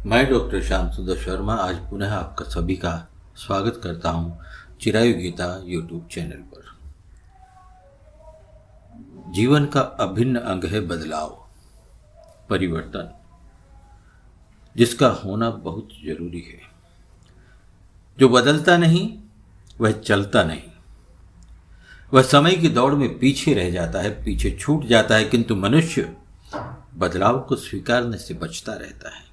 मैं डॉक्टर श्याम सुंदर शर्मा आज पुनः आपका सभी का स्वागत करता हूं चिरायु गीता यूट्यूब चैनल पर। जीवन का अभिन्न अंग है बदलाव, परिवर्तन, जिसका होना बहुत जरूरी है। जो बदलता नहीं वह चलता नहीं, वह समय की दौड़ में पीछे रह जाता है, पीछे छूट जाता है। किंतु मनुष्य बदलाव को स्वीकारने से बचता रहता है।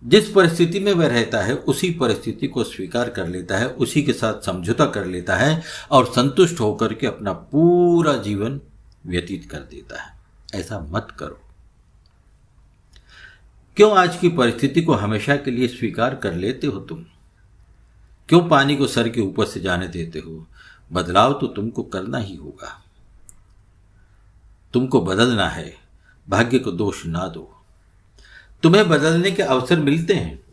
जिस परिस्थिति में वह रहता है उसी परिस्थिति को स्वीकार कर लेता है, उसी के साथ समझौता कर लेता है और संतुष्ट होकर के अपना पूरा जीवन व्यतीत कर देता है। ऐसा मत करो। क्यों आज की परिस्थिति को हमेशा के लिए स्वीकार कर लेते हो तुम? क्यों पानी को सर के ऊपर से जाने देते हो? बदलाव तो तुमको करना ही होगा। तुमको बदलना है, भाग्य को दोष ना दो। तुम्हें बदलने के अवसर मिलते हैं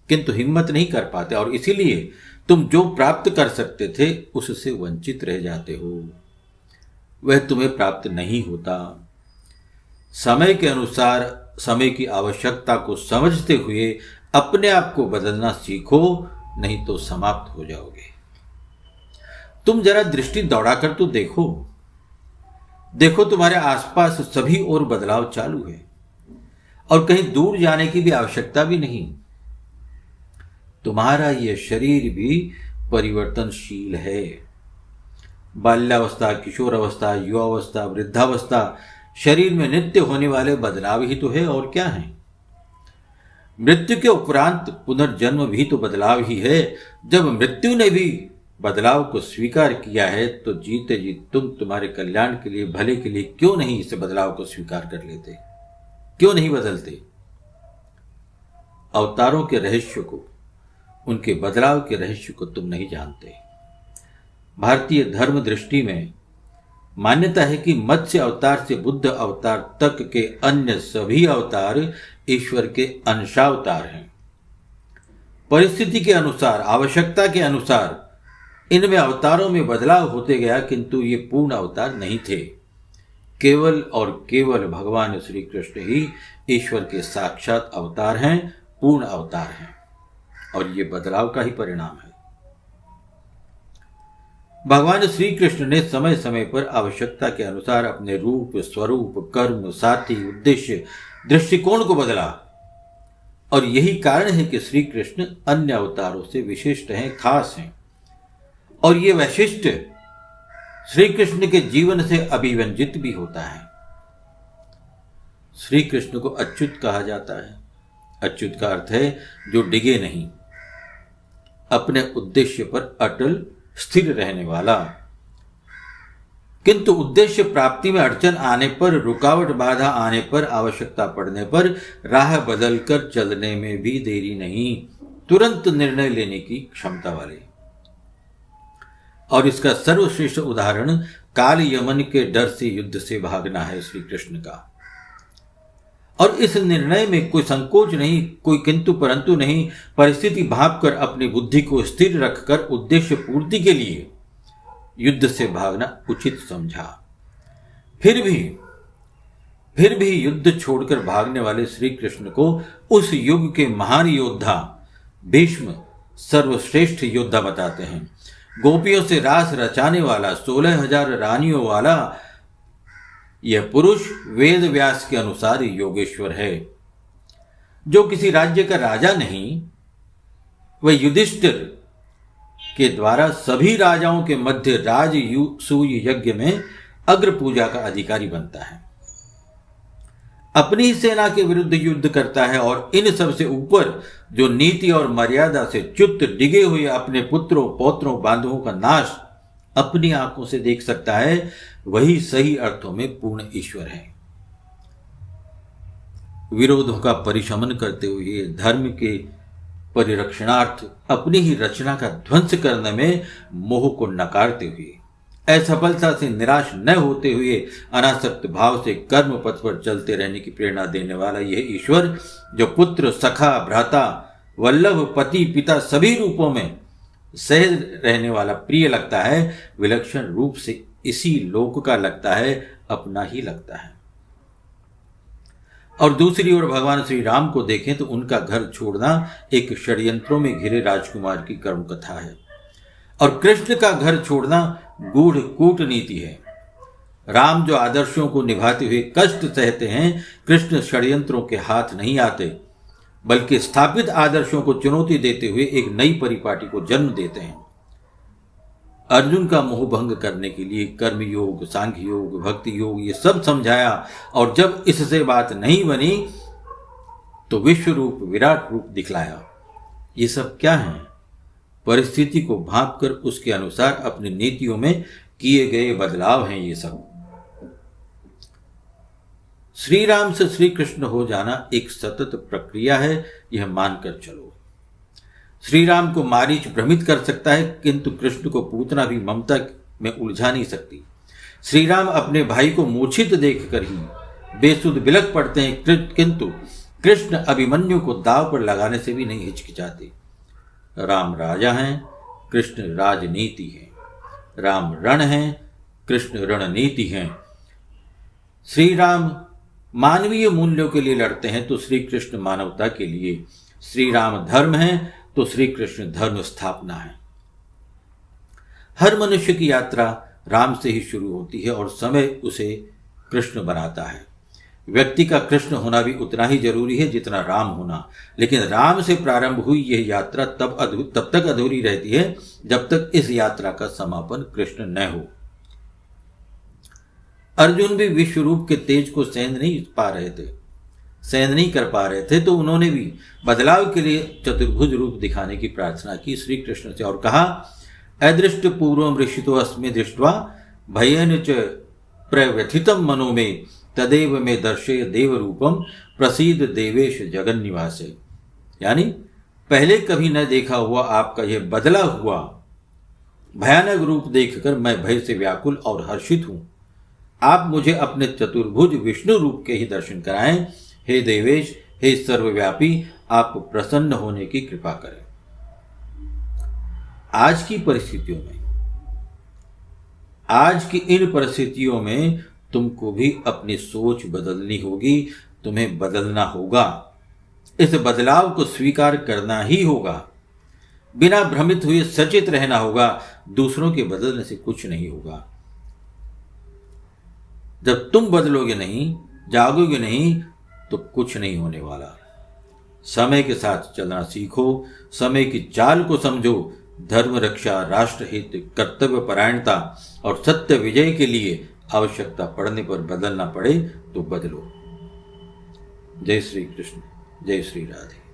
किंतु हिम्मत नहीं कर पाते और इसीलिए तुम जो प्राप्त कर सकते थे उससे वंचित रह जाते हो। वह तुम्हें प्राप्त नहीं होता। समय के अनुसार समय की आवश्यकता को समझते हुए अपने आप को बदलना सीखो, नहीं तो समाप्त हो जाओगे। तुम जरा दृष्टि दौड़ाकर तो देखो तुम्हारे आसपास सभी ओर बदलाव चालू है और कहीं दूर जाने की भी आवश्यकता भी नहीं। तुम्हारा यह शरीर भी परिवर्तनशील है। बाल्यावस्था, किशोरावस्था, युवावस्था, वृद्धावस्था, शरीर में नित्य होने वाले बदलाव ही तो है और क्या है। मृत्यु के उपरांत पुनर्जन्म भी तो बदलाव ही है। जब मृत्यु ने भी बदलाव को स्वीकार किया है तो जीते जी तुम तुम्हारे कल्याण के लिए, भले के लिए क्यों नहीं इस बदलाव को स्वीकार कर लेते? क्यों नहीं बदलते? अवतारों के रहस्य को, उनके बदलाव के रहस्य को तुम नहीं जानते। भारतीय धर्म दृष्टि में मान्यता है कि मत्स्य अवतार से बुद्ध अवतार तक के अन्य सभी अवतार ईश्वर के अंशावतार हैं। परिस्थिति के अनुसार, आवश्यकता के अनुसार इनमें अवतारों में बदलाव होते गया किंतु ये पूर्ण अवतार नहीं थे। केवल और केवल भगवान श्री कृष्ण ही ईश्वर के साक्षात अवतार हैं, पूर्ण अवतार हैं और ये बदलाव का ही परिणाम है। भगवान श्री कृष्ण ने समय समय पर आवश्यकता के अनुसार अपने रूप, स्वरूप, कर्म, साथी, उद्देश्य, दृष्टिकोण को बदला और यही कारण है कि श्री कृष्ण अन्य अवतारों से विशिष्ट हैं, खास हैं और ये वैशिष्ट श्री कृष्ण के जीवन से अभिव्यंजित भी होता है। श्री कृष्ण को अच्युत कहा जाता है। अच्युत का अर्थ है जो डिगे नहीं, अपने उद्देश्य पर अटल स्थिर रहने वाला। किंतु उद्देश्य प्राप्ति में अड़चन आने पर, रुकावट बाधा आने पर, आवश्यकता पड़ने पर राह बदलकर चलने में भी देरी नहीं, तुरंत निर्णय लेने की क्षमता वाले। और इसका सर्वश्रेष्ठ उदाहरण काल यमन के डर से युद्ध से भागना है श्री कृष्ण का। और इस निर्णय में कोई संकोच नहीं, कोई किंतु परंतु नहीं। परिस्थिति भांपकर अपनी बुद्धि को स्थिर रखकर उद्देश्य पूर्ति के लिए युद्ध से भागना उचित समझा। फिर भी युद्ध छोड़कर भागने वाले श्री कृष्ण को उस युग के महान योद्धा भीष्म सर्वश्रेष्ठ योद्धा बताते हैं। गोपियों से रास रचाने वाला, 16,000 रानियों वाला यह पुरुष वेद व्यास के अनुसार योगेश्वर है। जो किसी राज्य का राजा नहीं, वह युधिष्ठिर के द्वारा सभी राजाओं के मध्य राजसूय यज्ञ में अग्र पूजा का अधिकारी बनता है। अपनी सेना के विरुद्ध युद्ध करता है और इन सब से ऊपर जो नीति और मर्यादा से च्युत डिगे हुए अपने पुत्रों, पौत्रों, बांधवों का नाश अपनी आंखों से देख सकता है, वही सही अर्थों में पूर्ण ईश्वर है। विरोधों का परिशमन करते हुए, धर्म के परिरक्षणार्थ अपनी ही रचना का ध्वंस करने में मोह को नकारते हुए, असफलता से निराश न होते हुए अनासक्त भाव से कर्म पथ पर चलते रहने की प्रेरणा देने वाला यह ईश्वर, जो पुत्र, सखा, भ्राता, वल्लभ, पति, पिता सभी रूपों में सहज रहने वाला प्रिय लगता है, विलक्षण रूप से इसी लोक का लगता है, अपना ही लगता है। और दूसरी ओर भगवान श्री राम को देखें तो उनका घर छोड़ना एक षड्यंत्रों में घिरे राजकुमार की कर्म कथा है, और कृष्ण का घर छोड़ना गूढ़ कूटनीति है। राम जो आदर्शों को निभाते हुए कष्ट सहते हैं, कृष्ण षड्यंत्रों के हाथ नहीं आते, बल्कि स्थापित आदर्शों को चुनौती देते हुए एक नई परिपाटी को जन्म देते हैं। अर्जुन का मोह भंग करने के लिए कर्म योग, सांख्य योग, भक्ति योग ये सब समझाया, और जब इससे बात नहीं बनी तो विश्व रूप, विराट रूप दिखलाया। ये सब क्या है? परिस्थिति को भांप कर उसके अनुसार अपनी नीतियों में किए गए बदलाव हैं ये सब। श्री राम से श्री कृष्ण हो जाना एक सतत प्रक्रिया है, यह मानकर चलो। श्री राम को मारीच भ्रमित कर सकता है, किंतु कृष्ण को पूतना भी ममता में उलझा नहीं सकती। श्री राम अपने भाई को मूर्छित देखकर ही बेसुध बिलख पड़ते हैं, किंतु कृष्ण अभिमन्यु को दाव पर लगाने से भी नहीं हिचकिचाते। राम राजा हैं, कृष्ण राजनीति है। राम रण हैं, कृष्ण रणनीति हैं। श्री राम मानवीय मूल्यों के लिए लड़ते हैं तो श्री कृष्ण मानवता के लिए। श्री राम धर्म हैं तो श्री कृष्ण धर्म स्थापना है। हर मनुष्य की यात्रा राम से ही शुरू होती है और समय उसे कृष्ण बनाता है। व्यक्ति का कृष्ण होना भी उतना ही जरूरी है जितना राम होना, लेकिन राम से प्रारंभ हुई यह यात्रा तब तक अधूरी रहती है जब तक इस यात्रा का समापन कृष्ण न हो। अर्जुन भी विश्व रूप के तेज को सहन नहीं कर पा रहे थे, तो उन्होंने भी बदलाव के लिए चतुर्भुज रूप दिखाने की प्रार्थना की श्री कृष्ण से और कहा, अदृष्ट पूर्वम ऋषितो अस्मि दृष्ट्वा भयेन च प्रव्यथितम मनो में तदेव में दर्शय देव रूपम प्रसीद देवेश जगन निवासे। यानी पहले कभी न देखा हुआ आपका यह बदला हुआ भयानक रूप देखकर मैं भय से व्याकुल और हर्षित हूं। आप मुझे अपने चतुर्भुज विष्णु रूप के ही दर्शन कराएं। हे देवेश, हे सर्वव्यापी, आप प्रसन्न होने की कृपा करें। आज की इन परिस्थितियों में तुमको भी अपनी सोच बदलनी होगी, तुम्हें बदलना होगा। इस बदलाव को स्वीकार करना ही होगा। बिना भ्रमित हुए सचेत रहना होगा। दूसरों के बदलने से कुछ नहीं होगा। जब तुम बदलोगे नहीं, जागोगे नहीं, तो कुछ नहीं होने वाला। समय के साथ चलना सीखो, समय की चाल को समझो। धर्म रक्षा, राष्ट्र हित, कर्तव्य परायणता और सत्य विजय के लिए आवश्यकता पड़ने पर बदलना पड़े तो बदलो। जय श्री कृष्ण, जय श्री राधे।